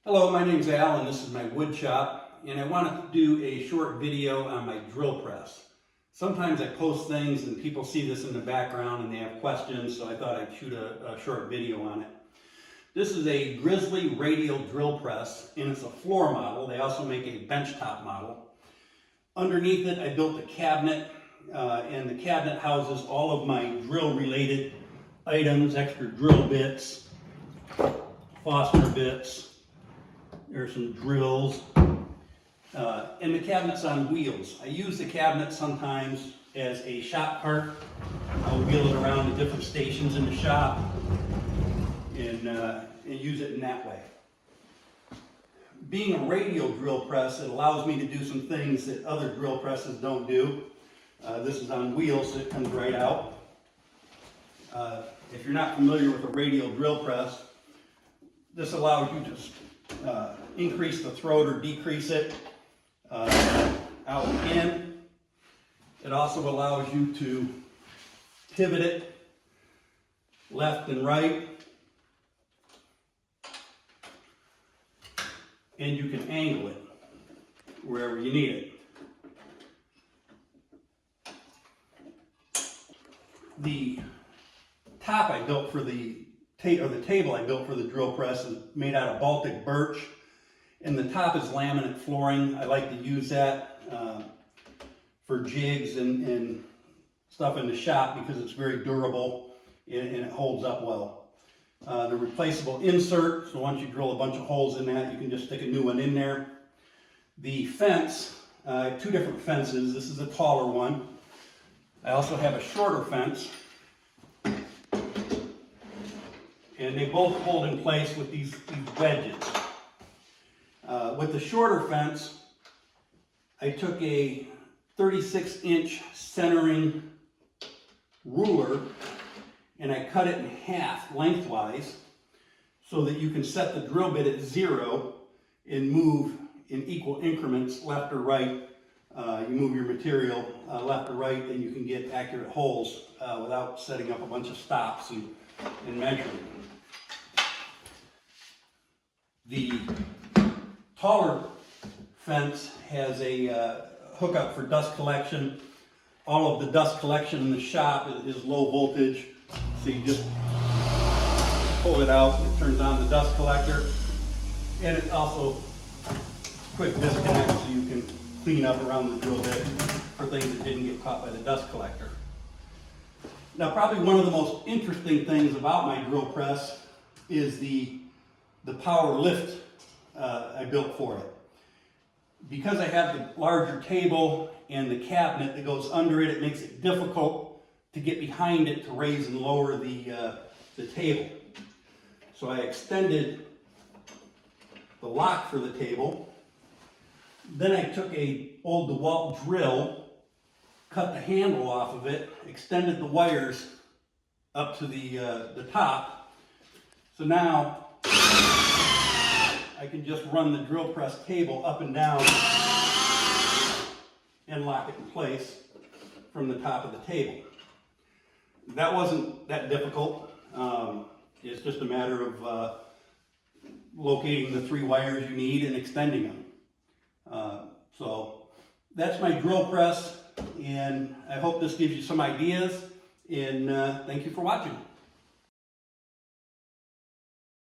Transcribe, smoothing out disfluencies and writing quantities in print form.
Hello, my name's Al and this is my wood shop, and I wanted to do a short video on my drill press. Sometimes I post things and people see this in the background and they have questions, so I thought I'd shoot a short video on it. This is a Grizzly radial drill press, and it's a floor model. They also make a benchtop model. Underneath it I built a cabinet, and the cabinet houses all of my drill related items, extra drill bits, Foster bits. There's some drills, and the cabinet's on wheels. I use the cabinet sometimes as a shop cart. I'll wheel it around to different stations in the shop and use it in that way. Being a radial drill press, it allows me to do some things that other drill presses don't do. This is on wheels, so it comes right out. If you're not familiar with a radial drill press, this allows you to increase the throat or decrease it out and in. It also allows you to pivot it left and right, and you can angle it wherever you need it. The top I built for the table I built for the drill press is made out of Baltic birch, and the top is laminate flooring. I like to use that for jigs and stuff in the shop because it's very durable and it holds up well. The replaceable insert, so once you drill a bunch of holes in that, you can just stick a new one in there. The fence, I have two different fences. This is a taller one. I also have a shorter fence, and they both hold in place with these wedges. With the shorter fence, I took a 36-inch centering ruler and I cut it in half lengthwise so that you can set the drill bit at 0 and move in equal increments left or right. You move your material left or right, and you can get accurate holes without setting up a bunch of stops and measuring. The taller fence has a hookup for dust collection. All of the dust collection in the shop is low voltage, so you just pull it out, it turns on the dust collector, and it's also quick disconnect so you can clean up around the drill bit for things that didn't get caught by the dust collector. Now, probably one of the most interesting things about my drill press is the power lift I built for it. Because I have the larger table and the cabinet that goes under it, it makes it difficult to get behind it to raise and lower the table. So I extended the lock for the table. Then I took a old DeWalt drill, cut the handle off of it, extended the wires up to the top. So now I can just run the drill press table up and down and lock it in place from the top of the table. That wasn't that difficult. It's just a matter of locating the 3 wires you need and extending them. So that's my drill press, and I hope this gives you some ideas, and thank you for watching.